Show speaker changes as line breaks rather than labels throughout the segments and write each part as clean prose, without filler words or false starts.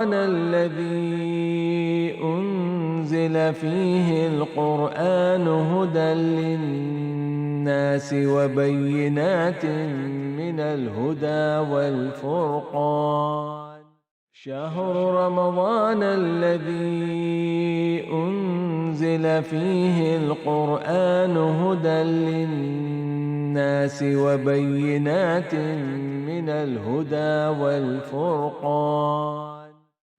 الذي أنزل فيه القرآن هدى للناس وبينات من الهدى والفرقان شهر رمضان الذي أنزل فيه القرآن هدى للناس وبينات من الهدى والفرقان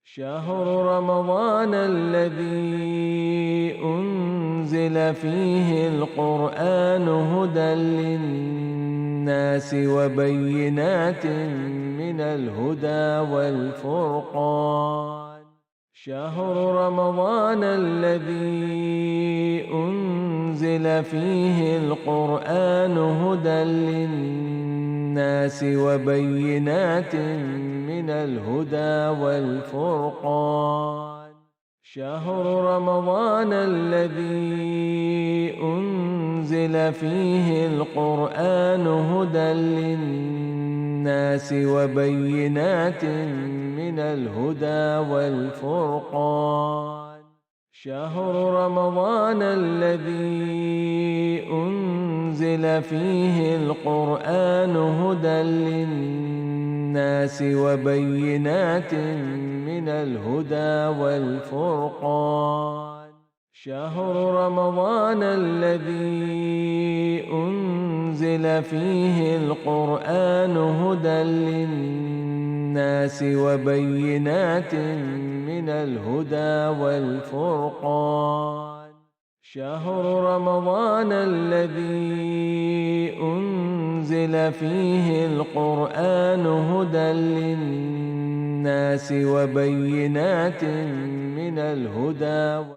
شهر رمضان الذي أنزل فيه القرآن هدى للناس وبينات من الهدى والفرقان شهر رمضان الذي أنزل فيه القرآن هدى للناس وبينات من الهدى والفرقان شهر رمضان الذي أنزل فيه القرآن هدى للناس وبينات من الهدى والفرقان شهر رمضان الذي أنزل فيه القرآن هدى للناس وبينات من الهدى والفرقان شهر رمضان الذي أنزل فيه القرآن هدى للناس وبينات من الهدى والفرقان شهر رمضان الذي أنزل فيه القرآن هدى للناس وبينات من الهدى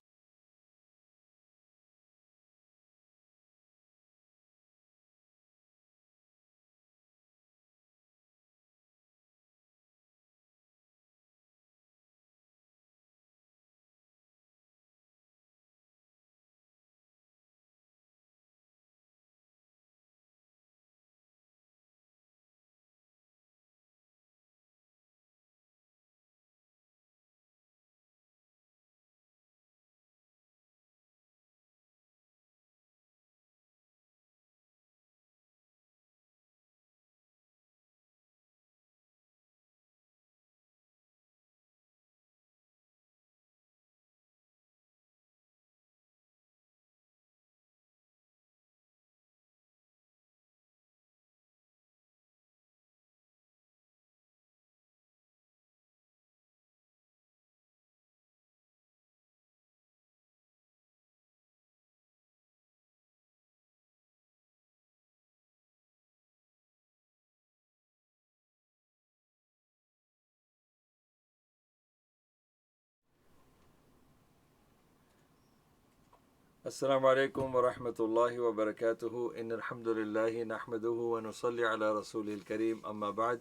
السلام عليكم ورحمة الله وبركاته إن الحمد لله نحمده ونصلي على رسوله الكريم أما بعد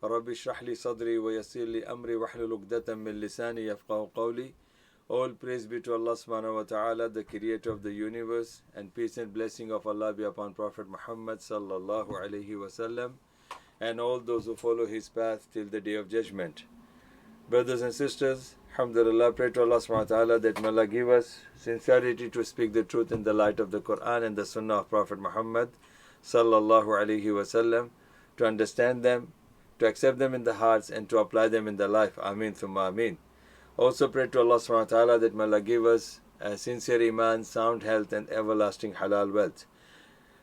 رب اشرح لي صدري ويسر لي أمري واحلل عقدة من لساني يفقهوا قولي. All praise be to Allah subhanahu wa ta'ala, the creator of the universe, and peace and blessing of Allah be upon Prophet Muhammad sallallahu alayhi wasallam and all those who follow his path till the day of judgment. Brothers and sisters, alhamdulillah, pray to Allah subhanahu wa ta'ala that may Allah give us sincerity to speak the truth in the light of the Quran and the Sunnah of Prophet Muhammad sallallahu alayhi wasallam, to understand them, to accept them in the hearts and to apply them in the life. Ameen thumma ameen. Also pray to Allah subhanahu wa ta'ala that may Allah give us a sincere iman, sound health and everlasting halal wealth.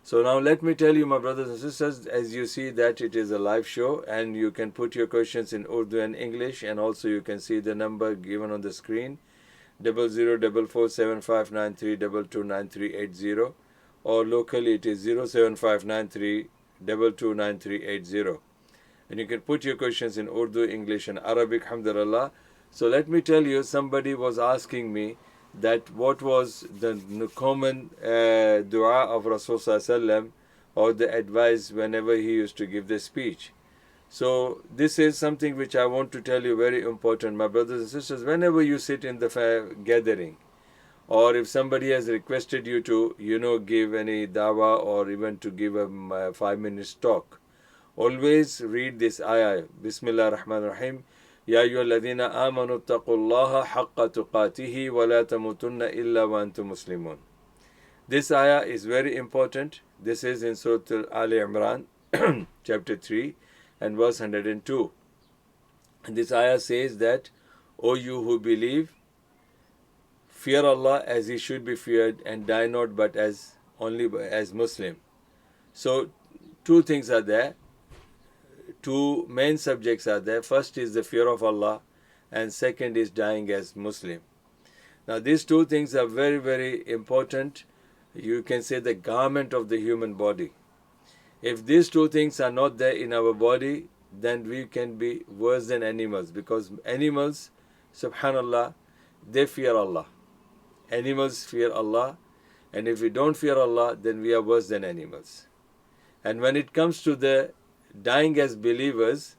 So now let me tell you, my brothers and sisters, as you see that it is a live show and you can put your questions in Urdu and English, and also you can see the number given on the screen 00447593229380, or locally it is 07593229380, and you can put your questions in Urdu, English and Arabic, alhamdulillah. So let me tell you, somebody was asking me that what was the common dua of Rasulullah or the advice whenever he used to give the speech. So this is something which I want to tell you, very important, my brothers and sisters. Whenever you sit in the gathering, or if somebody has requested you to, give any dawa or even to give a 5 minute talk, always read this ayah, Bismillah ar-Rahman ar-Rahim. يا أيها الذين آمنوا اتقوا الله حق تقاته ولا تموتن إلا وأنتم مسلمون. This ayah is very important. This is in Surah Al Imran, chapter 3 and verse 102. And this ayah says that, O you who believe, fear Allah as He should be feared, and die not but as Muslim. So, two things are there. Two main subjects are there. First is the fear of Allah, and second is dying as Muslim. Now, these two things are very, very important. You can say the garment of the human body. If these two things are not there in our body, then we can be worse than animals, because animals, subhanallah, they fear Allah. Animals fear Allah, and if we don't fear Allah, then we are worse than animals. And when it comes to the dying as believers,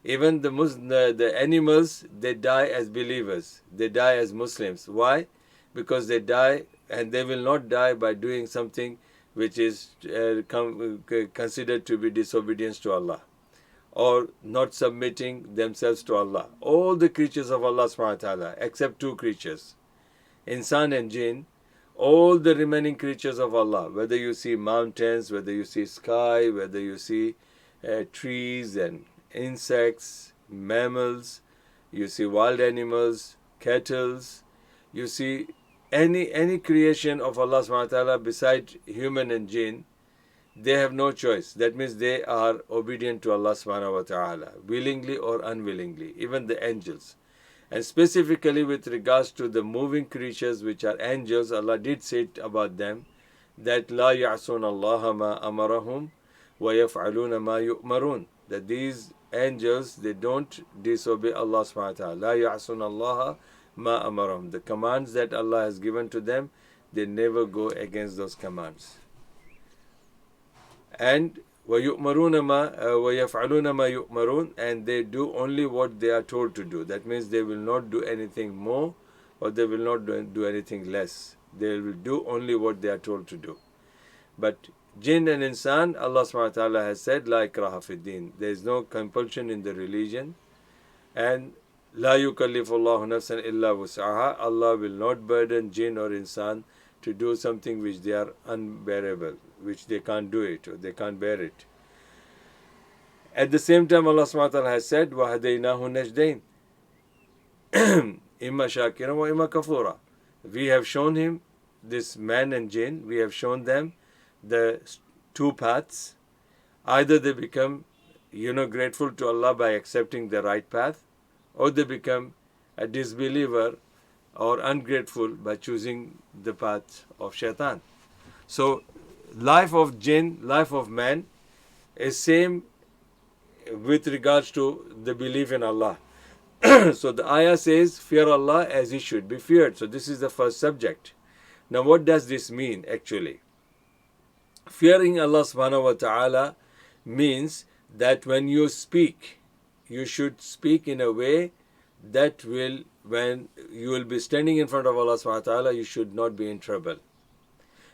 even the animals, they die as believers. They die as Muslims. Why? Because they die, and they will not die by doing something which is considered to be disobedience to Allah, or not submitting themselves to Allah. All the creatures of Allah subhanahu wa ta'ala, except two creatures, insan and jinn, all the remaining creatures of Allah, whether you see mountains, whether you see sky, whether you see trees and insects, mammals, you see wild animals, cattle, you see any creation of Allah subhanahu wa ta'ala beside human and jinn, they have no choice. That means they are obedient to Allah subhanahu wa ta'ala, willingly or unwillingly, even the angels. And specifically with regards to the moving creatures, which are angels, Allah did say about them that لَا يَعْصُونَ اللَّهَ مَا أَمَرَهُمْ وَيَفْعَلُونَ مَا يُؤْمَرُونَ. That these angels, they don't disobey Allah subhanahu wa ta'ala. لَا يَعْصُونَ اللَّهَ مَا أَمَرَهُمْ. The commands that Allah has given to them, they never go against those commands. And وَيُؤْمَرُونَ مَا وَيَفْعَلُونَ مَا يُؤْمَرُونَ, and they do only what they are told to do. That means they will not do anything more, or they will not do anything less. They will do only what they are told to do. But jinn and insan, Allah subhanahu wa ta'ala has said, La ikraha fi din. There is no compulsion in the religion. And La yukallifullahu nafsan illa wus'aha. Allah will not burden jinn or insan to do something which they are unbearable, which they can't do it, or they can't bear it. At the same time, Allah subhanahu wa ta'ala has said, وَهَدَيْنَاهُ نَجْدَيْنِ إِمَّا شَاكِرًا وَإِمَّا كَفُورًا. We have shown him, this man and jinn, we have shown them the two paths. Either they become, grateful to Allah by accepting the right path, or they become a disbeliever or ungrateful by choosing the path of shaitan. So, life of jinn, life of man is same with regards to the belief in Allah. So the ayah says, fear Allah as He should be feared. So this is the first subject. Now what does this mean actually? Fearing Allah subhanahu wa ta'ala means that when you speak, you should speak in a way that will, when you will be standing in front of Allah subhanahu wa ta'ala, you should not be in trouble.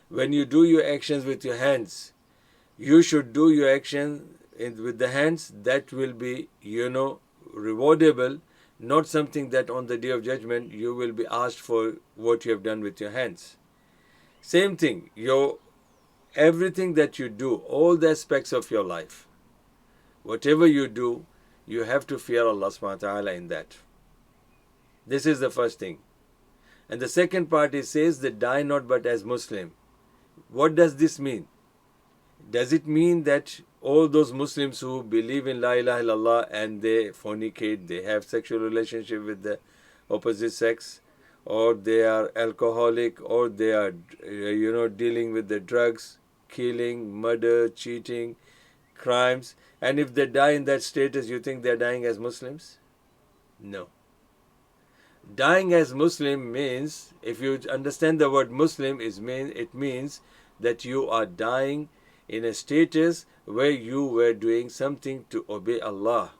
When you do your actions with your hands, you should do your action with the hands that will be, rewardable, not something that on the day of judgment you will be asked for what you have done with your hands. Same thing, everything that you do, all the aspects of your life, whatever you do, you have to fear Allah subhanahu wa ta'ala in that. This is the first thing. And the second part, it says that die not but as Muslim. What does this mean? Does it mean that all those Muslims who believe in La ilaha illallah and they fornicate, they have sexual relationship with the opposite sex, or they are alcoholic, or they are, dealing with the drugs, killing, murder, cheating, crimes, and if they die in that status, you think they are dying as Muslims? No. Dying as Muslim means, if you understand the word Muslim, it means that you are dying in a status where you were doing something to obey Allah,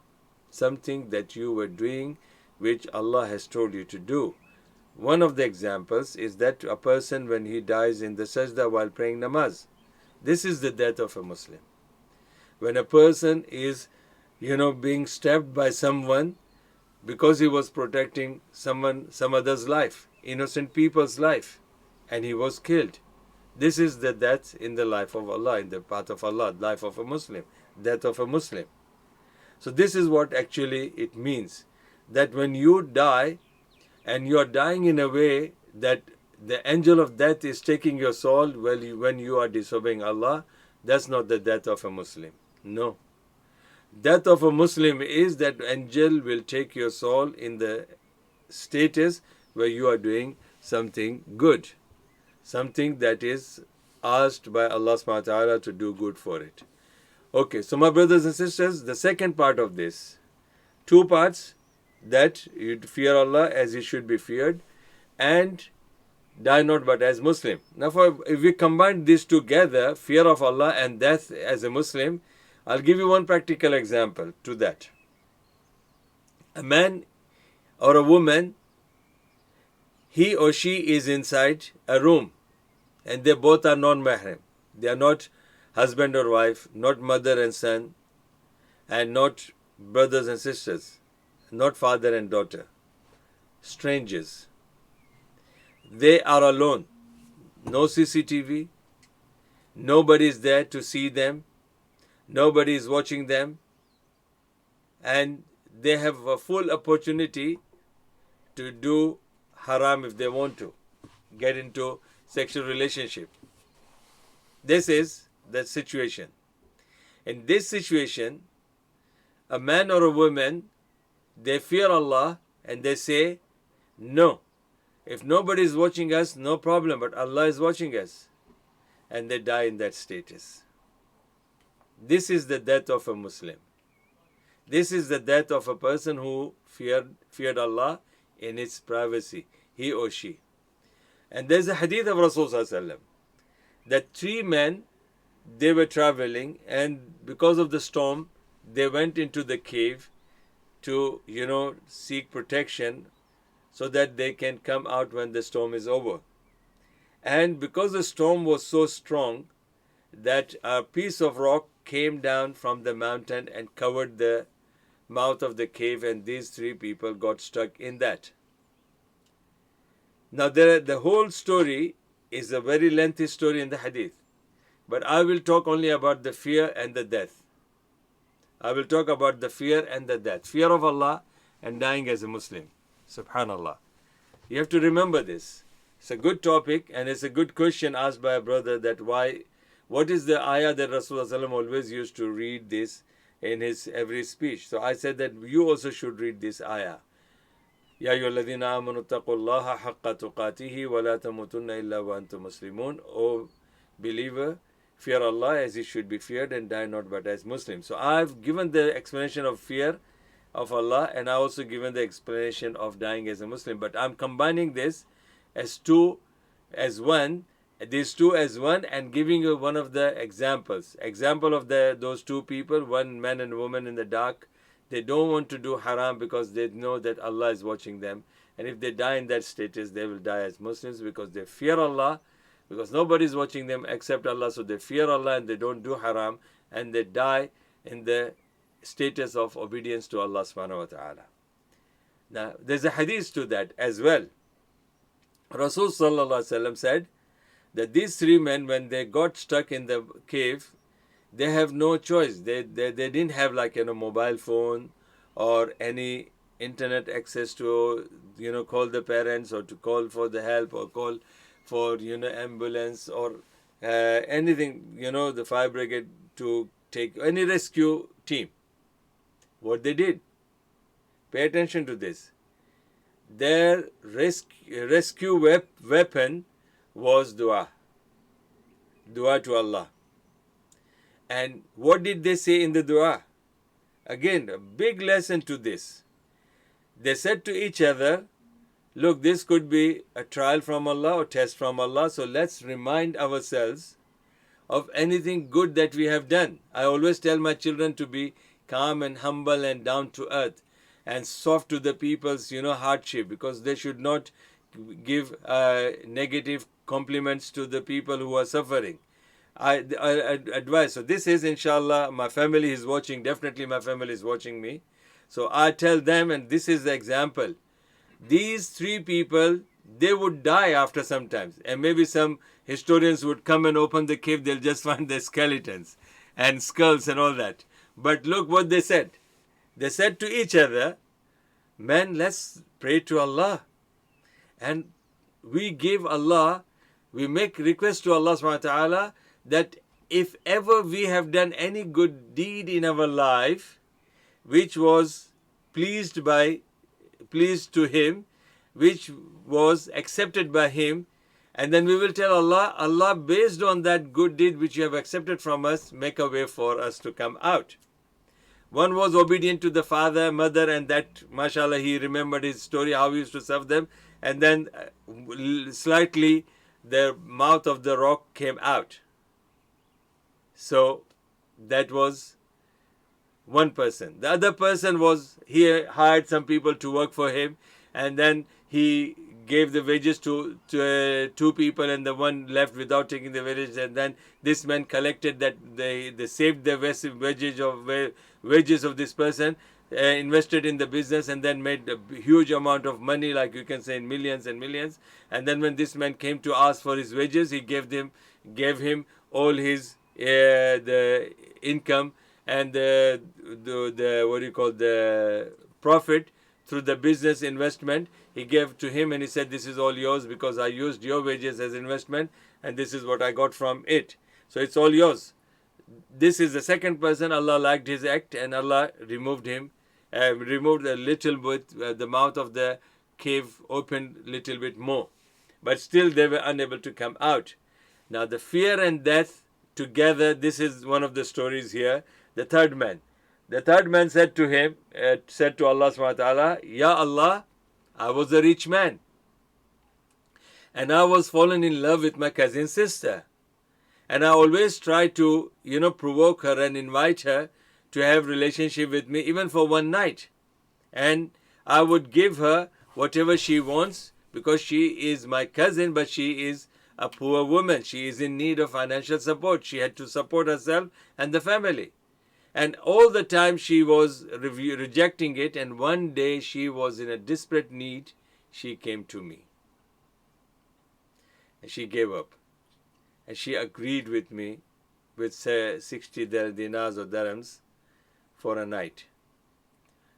something that you were doing which Allah has told you to do. One of the examples is that a person, when he dies in the sajda while praying namaz, this is the death of a Muslim. When a person is, being stabbed by someone, because he was protecting some other's life, innocent people's life, and he was killed. This is the death in the life of Allah, in the path of Allah, life of a Muslim, death of a Muslim. So this is what actually it means, that when you die, and you are dying in a way that the angel of death is taking your soul when you are disobeying Allah, that's not the death of a Muslim. No. Death of a Muslim is that angel will take your soul in the status where you are doing something good, something that is asked by Allah subhanahu wa ta'ala to do good for it. Okay, so my brothers and sisters, the second part of this, two parts, that you fear Allah as He should be feared, and die not but as Muslim. Now if we combine these together, fear of Allah and death as a Muslim, I'll give you one practical example to that. A man or a woman, he or she is inside a room, and they both are non-mahram. They are not husband or wife, not mother and son, and not brothers and sisters, not father and daughter. Strangers. They are alone. No CCTV. Nobody is there to see them. Nobody is watching them. And they have a full opportunity to do haram if they want to, get into sexual relationship. This is the situation. In this situation, a man or a woman, they fear Allah and they say, no, if nobody is watching us, no problem, but Allah is watching us. And they die in that status. This is the death of a Muslim. This is the death of a person who feared Allah in its privacy, he or she. And there's a hadith of Rasulullah that three men, they were traveling, and because of the storm, they went into the cave to, seek protection so that they can come out when the storm is over. And because the storm was so strong that a piece of rock came down from the mountain and covered the mouth of the cave, and these three people got stuck in that. Now the whole story is a very lengthy story in the hadith, but I will talk only about the fear and the death. I will talk about the fear and the death. Fear of Allah and dying as a Muslim. Subhanallah. You have to remember this. It's a good topic, and it's a good question asked by a brother, that what is the ayah that Rasulullah always used to read this in his every speech. So I said that you also should read this ayah. Ya ayyuhalladhina amanu taqullaha haqqa tuqatihi wa la tamutunna illa wa antum muslimun. O believer, fear Allah as He should be feared, and die not but as Muslims. So I've given the explanation of fear of Allah, and I also given the explanation of dying as a Muslim. But I'm combining this as one, and giving you one of the examples. Example of those two people, one man and woman in the dark. They don't want to do haram because they know that Allah is watching them. And if they die in that status, they will die as Muslims because they fear Allah, because nobody is watching them except Allah. So they fear Allah and they don't do haram, and they die in the status of obedience to Allah subhanahu wa ta'ala. Now, there's a hadith to that as well. Rasul sallallahu alaihi wasallam said that these three men, when they got stuck in the cave, they have no choice. They didn't have mobile phone or any internet access to call the parents, or to call for the help, or call for ambulance, or anything, the fire brigade to take any rescue team. What they did, pay attention to this. Their rescue weapon was dua to Allah. And what did they say in the dua? Again, a big lesson to this. They said to each other, look, this could be a trial from Allah or test from Allah, so let's remind ourselves of anything good that we have done. I always tell my children to be calm and humble and down to earth and soft to the people's hardship, because they should not give negative compliments to the people who are suffering. I advise. So this is, inshallah, my family is watching. Definitely my family is watching me. So I tell them, and this is the example, these three people, they would die after some time. And maybe some historians would come and open the cave, they'll just find the skeletons and skulls and all that. But look what they said. They said to each other, man, let's pray to Allah. And we give Allah, we make request to Allah subhanahu wa ta'ala that if ever we have done any good deed in our life, which was pleased to Him, which was accepted by Him, and then we will tell Allah, Allah, based on that good deed which you have accepted from us, make a way for us to come out. One was obedient to the father, mother, and that, mashallah, he remembered his story, how he used to serve them, and then slightly the mouth of the rock came out. So that was one person. The other person was, he hired some people to work for him, and then he gave the wages to two people, and the one left without taking the wages, and then this man collected that, they saved the wages of this person, invested in the business, and then made a huge amount of money, like you can say in millions and millions. And then when this man came to ask for his wages, he gave him all his the income and the what do you call, the profit through the business investment. He gave to him, and he said, this is all yours because I used your wages as investment, and this is what I got from it. So it's all yours. This is the second person. Allah liked his act, and Allah removed him, removed a little bit, the mouth of the cave opened a little bit more. But still they were unable to come out. Now the fear and death together, this is one of the stories here. The third man said to him, said to Allah subhanahu wa ta'ala, Ya Allah, I was a rich man, and I was fallen in love with my cousin sister. And I always try to, provoke her and invite her to have relationship with me, even for one night. And I would give her whatever she wants, because she is my cousin, but she is a poor woman. She is in need of financial support. She had to support herself and the family. And all the time she was rejecting it. And one day she was in a desperate need. She came to me. And she gave up. And she agreed with me with 60 dinars or dirhams for a night.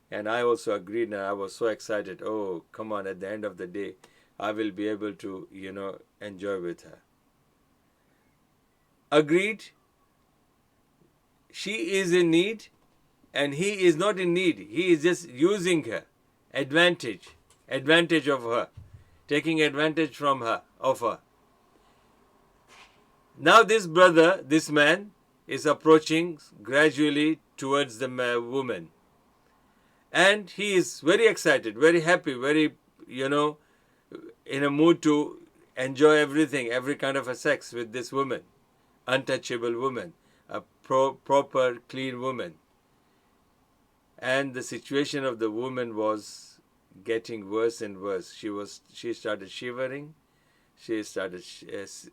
And I also agreed, and I was so excited. Oh, come on, at the end of the day, I will be able to, enjoy with her. Agreed. She is in need, and he is not in need. He is just using her. Advantage of her. Taking advantage from her, of her. Now this brother, this man, is approaching gradually towards the woman. And he is very excited, very happy, very, in a mood to enjoy everything, every kind of a sex with this woman. Untouchable woman, a proper, clean woman. And the situation of the woman was getting worse and worse. She started shivering, she started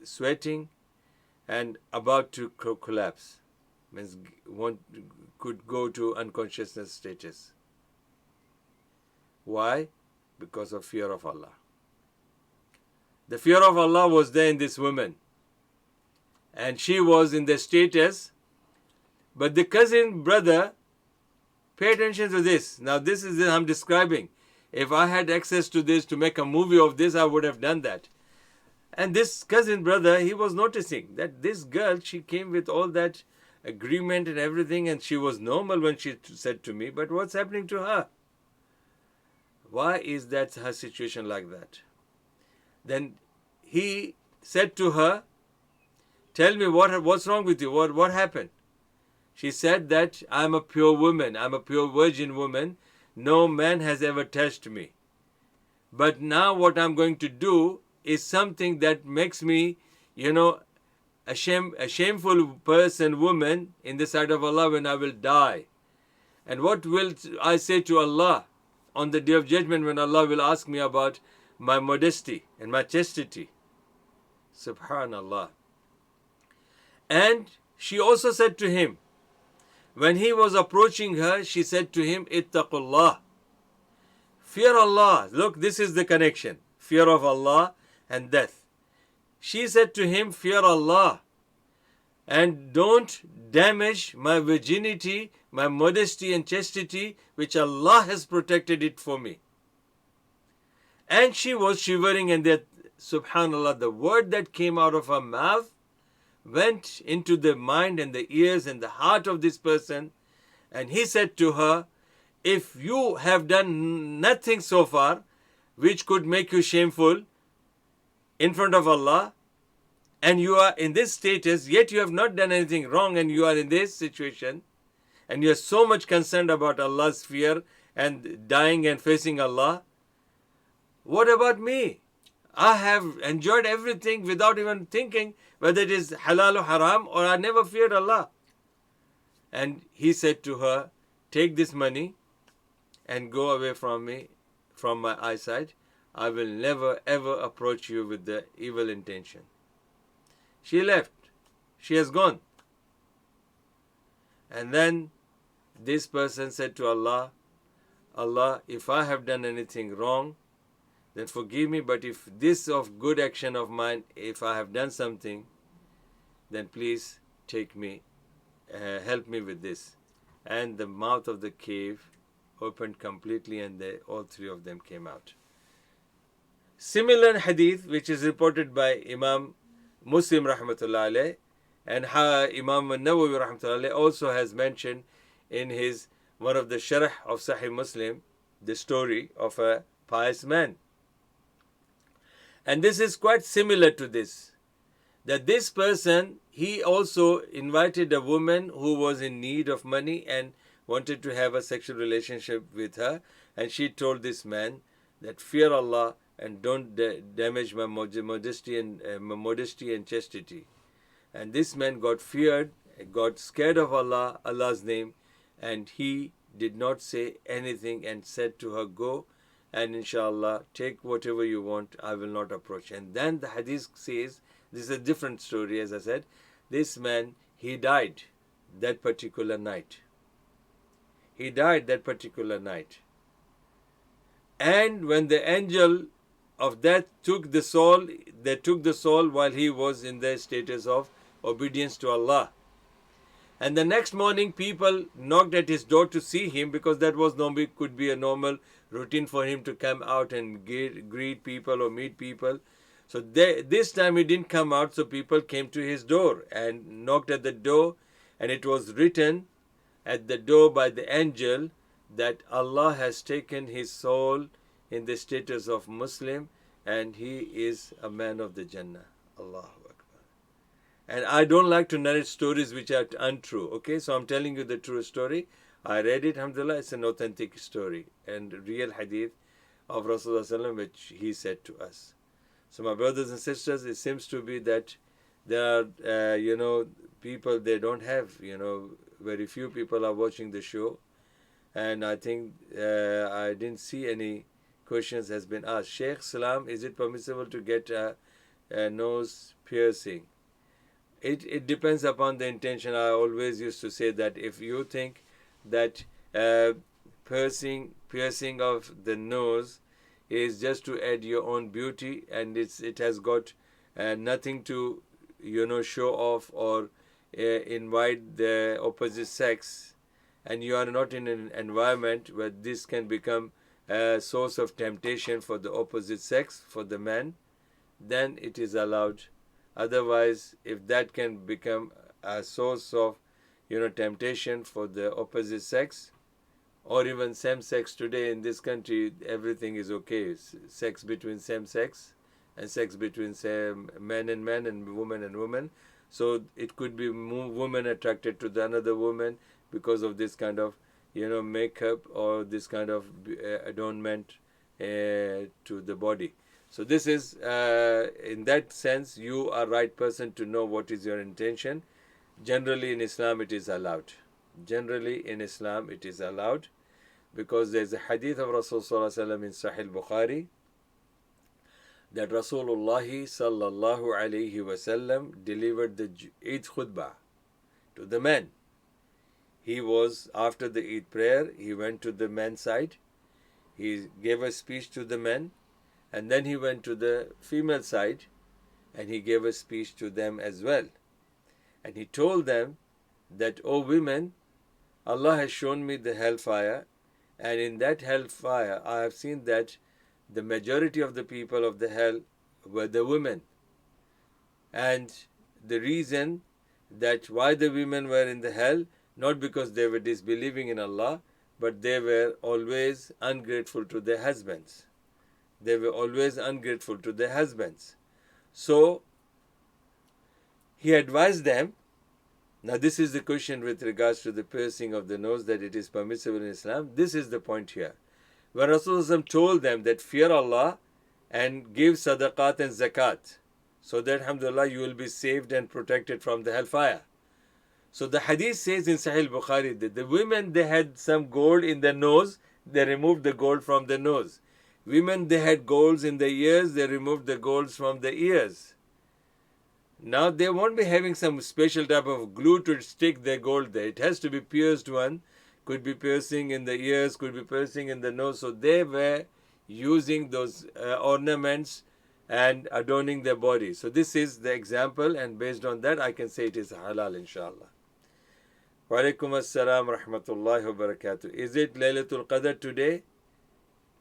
sweating, and about to collapse, means could go to unconsciousness status. Why? Because of fear of Allah. The fear of Allah was there in this woman, and she was in the status. But the cousin brother, pay attention to this. Now this is what I'm describing. If I had access to this to make a movie of this, I would have done that. And this cousin brother, he was noticing that this girl, she came with all that agreement and everything, and she was normal when she said to me, but what's happening to her? Why is that her situation like that? Then he said to her, tell me what's wrong with you? What happened? She said that I'm a pure woman. I'm a pure virgin woman. No man has ever touched me. But now what I'm going to do is something that makes me, a shameful person, woman, in the sight of Allah when I will die. And what will I say to Allah on the day of judgment when Allah will ask me about my modesty and my chastity? Subhanallah. And she also said to him, When he was approaching her, she said to him, Ittaqullah. Fear Allah. Look, this is the connection. Fear of Allah and death. She said to him, fear Allah and don't damage my virginity, my modesty and chastity, which Allah has protected it for me. And she was shivering, and that, subhanallah, the word that came out of her mouth went into the mind and the ears and the heart of this person. And he said to her, if you have done nothing so far which could make you shameful in front of Allah, and you are in this status, yet you have not done anything wrong, and you are in this situation, and you are so much concerned about Allah's fear and dying and facing Allah, what about me? I have enjoyed everything without even thinking whether it is halal or haram, or I never feared Allah. And he said to her, take this money and go away from me, from my eyesight. I will never ever approach you with the evil intention. She left. She has gone. And then this person said to Allah, Allah, if I have done anything wrong, then forgive me. But if this of good action of mine, if I have done something, then please take me, help me with this. And the mouth of the cave opened completely, and all three of them came out. Similar hadith, which is reported by Imam Muslim rahmatullah alayh, and Imam Nawawi rahmatullah alayh also has mentioned in his one of the sharh of Sahih Muslim, the story of a pious man. And this is quite similar to this, that this person, he also invited a woman who was in need of money and wanted to have a sexual relationship with her, and she told this man that fear Allah and don't damage my modesty and chastity. And this man got feared, got scared of Allah, Allah's name, and he did not say anything and said to her, go and inshallah take whatever you want, I will not approach. And then the hadith says, this is a different story, as I said, this man, he died that particular night. He died that particular night. And when the angel of death took the soul, they took the soul while he was in the status of obedience to Allah. And the next morning, people knocked at his door to see him, because that was could be a normal routine for him to come out and greet people or meet people. So this time he didn't come out, so people came to his door and knocked at the door, and it was written at the door by the angel that Allah has taken his soul in the status of Muslim, and he is a man of the Jannah. Allahu Akbar. And I don't like to narrate stories which are untrue, okay? So I'm telling you the true story. I read it, alhamdulillah, it's an authentic story and real hadith of Rasulullah which he said to us. So my brothers and sisters, it seems to be that there are, people, they don't have, very few people are watching the show. And I think I didn't see any questions has been asked. Sheikh Salam, is it permissible to get a nose piercing? It depends upon the intention. I always used to say that if you think that piercing of the nose is just to add your own beauty, and it has got nothing to show off or invite the opposite sex, and you are not in an environment where this can become a source of temptation for the opposite sex, for the man, then it is allowed. Otherwise, if that can become a source of temptation for the opposite sex, or even same sex, today in this country everything is okay, sex between same sex and sex between same men and men and woman, so it could be woman attracted to the another woman because of this kind of makeup or this kind of adornment to the body. So this is in that sense you are right person to know what is your intention. Generally in Islam it is allowed. Generally in Islam it is allowed, because there is a hadith of Rasulullah in Sahih Bukhari that Rasulullah sallallahu alaihi wasallam delivered the Eid khutbah to the men. he was, after the Eid prayer, he went to the men's side. He gave a speech to the men, and then he went to the female side and he gave a speech to them as well. And he told them that, "O women, Allah has shown me the hellfire, and in that hellfire I have seen that the majority of the people of the hell were the women. And the reason that why the women were in the hell, not because they were disbelieving in Allah, but they were always ungrateful to their husbands. They were always ungrateful to their husbands." So he advised them. Now this is the question with regards to the piercing of the nose, that it is permissible in Islam. This is the point here. When Rasulullah told them that fear Allah and give sadaqat and zakat, so that alhamdulillah you will be saved and protected from the hellfire. So the hadith says in Sahih Bukhari that the women, they had some gold in their nose, they removed the gold from the nose. Women, they had golds in their ears, they removed the golds from the ears. Now they won't be having some special type of glue to stick their gold there. It has to be pierced one. Could be piercing in the ears, could be piercing in the nose. So they were using those ornaments and adorning their body. So this is the example, and based on that I can say it is halal, inshallah. Wa alaikum assalam rahmatullahi wa barakatuh. Is it Laylatul Qadr today?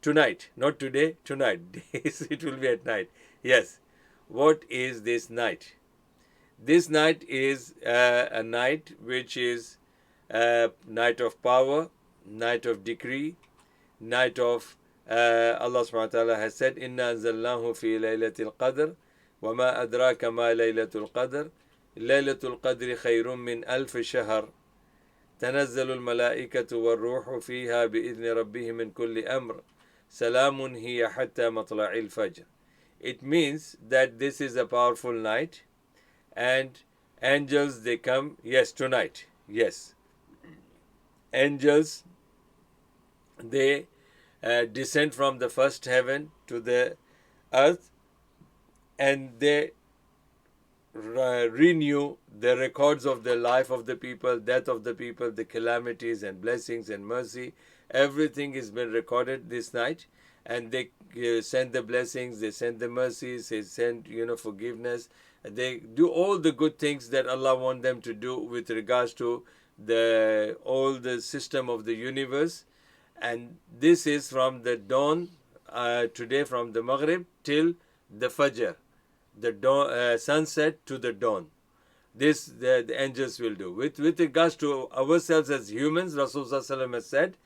Tonight, not today, tonight. It will be at night. Yes. What is this night? This night is a night which is a night of power, night of decree, night of Allah subhanahu wa ta'ala has said, "Inna anzalnahu fi laylatil qadr, wa ma adraka ma laylatul qadr, laylatul qadri khayrun min alf shahr, tanazzalu al-malaikatu war-ruhu fiha bi-idhni rabbihim min kulli amr, salamun hiya hatta matla'il fajr." It means that this is a powerful night, and angels, they come, yes, tonight, yes. Angels, they descend from the first heaven to the earth, and they renew the records of the life of the people, death of the people, the calamities and blessings and mercy. Everything has been recorded this night, and they send the blessings, they send the mercies, they send forgiveness. They do all the good things that Allah wants them to do with regards to all the system of the universe. And this is from the dawn today, from the Maghrib till the Fajr, the dawn, sunset to the dawn. This the angels will do. With regards to ourselves as humans, Rasulullah has said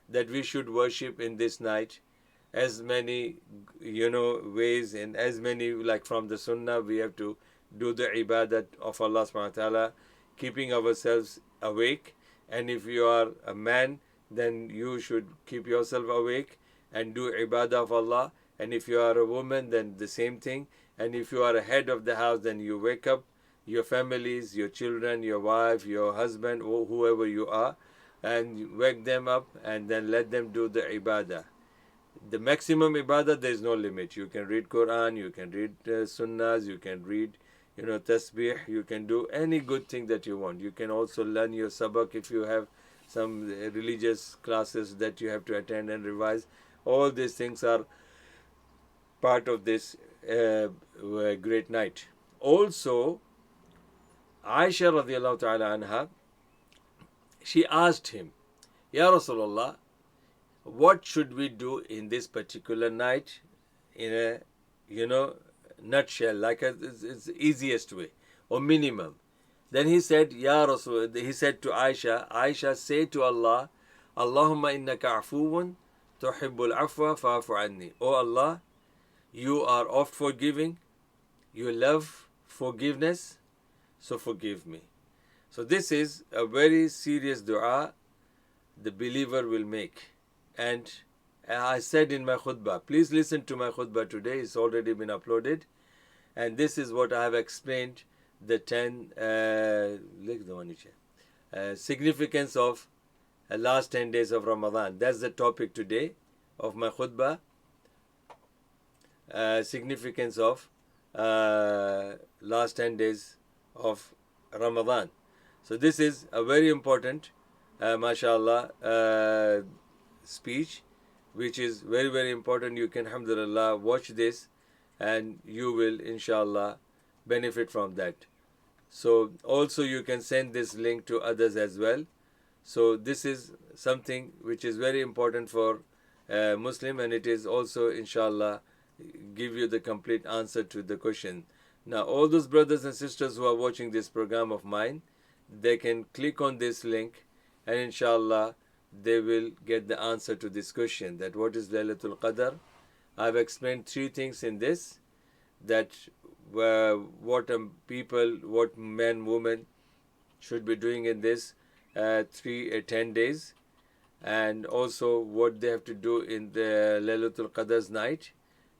that we should worship in this night as many ways, and as many, like from the Sunnah, we have to do the ibadat of Allah subhanahu wa ta'ala, keeping ourselves awake. And if you are a man, then you should keep yourself awake and do ibadah of Allah. And if you are a woman, then the same thing. And if you are a head of the house, then you wake up your families, your children, your wife, your husband, or whoever you are, and you wake them up and then let them do the ibadah. The maximum ibadah, there is no limit. You can read Quran, you can read sunnahs, you can read tasbih, you can do any good thing that you want. You can also learn your sabak if you have some religious classes that you have to attend and revise. All these things are part of this great night. Also, Aisha radiallahu ta'ala anha, she asked him, "Ya Rasulullah, what should we do in this particular night in a nutshell, like it's the easiest way or minimum?" Then he said, "Ya Rasul," he said to Aisha, "Aisha, say to Allah, Allahumma innaka afuun tuhibbul afwa fa'fu anni." Oh Allah, you are oft forgiving, you love forgiveness, so forgive me. So this is a very serious dua the believer will make. And I said in my khutbah, please listen to my khutbah today, it's already been uploaded. And this is what I have explained, the 10 significance of last 10 days of Ramadan. That's the topic today of my khutbah. Significance of last 10 days of Ramadan. So this is a very important mashallah, speech, which is very, very important. You can, alhamdulillah, watch this and you will, inshallah, benefit from that. So also you can send this link to others as well. So this is something which is very important for Muslim, and it is also, inshallah, give you the complete answer to the question. Now, all those brothers and sisters who are watching this program of mine, they can click on this link and inshallah they will get the answer to this question, that what is Laylatul Qadr. I've explained three things in this, that what people, what men, women should be doing in this 10 days, and also what they have to do in the Laylatul Qadr's night,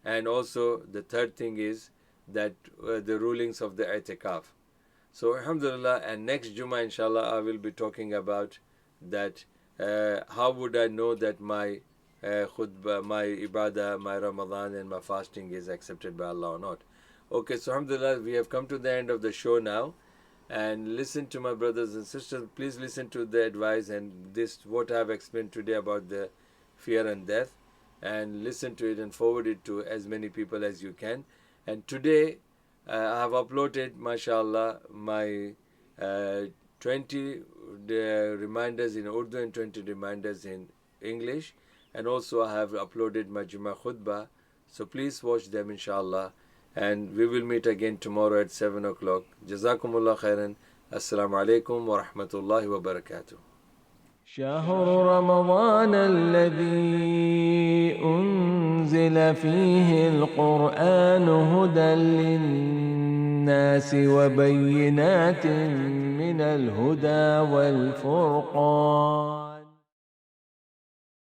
and also the third thing is that the rulings of the i'tikaf. So alhamdulillah, and next Jummah inshallah I will be talking about that how would I know that my khutbah, my ibadah, my Ramadan and my fasting is accepted by Allah or not. Okay, so alhamdulillah, we have come to the end of the show now, and listen to my brothers and sisters, please listen to the advice and this what I have explained today about the fear and death, and listen to it and forward it to as many people as you can. And today I have uploaded, mashallah, my 20 reminders in Urdu and 20 reminders in English, and also I have uploaded my Jummah khutbah, so please watch them inshallah, and we will meet again tomorrow at 7 o'clock. Jazakumullah khairan. Assalamu alaikum wa rahmatullahi wa barakatuh.
شهر رمضان الذي أنزل فيه القرآن هدى للناس وبينات من الهدى والفرقان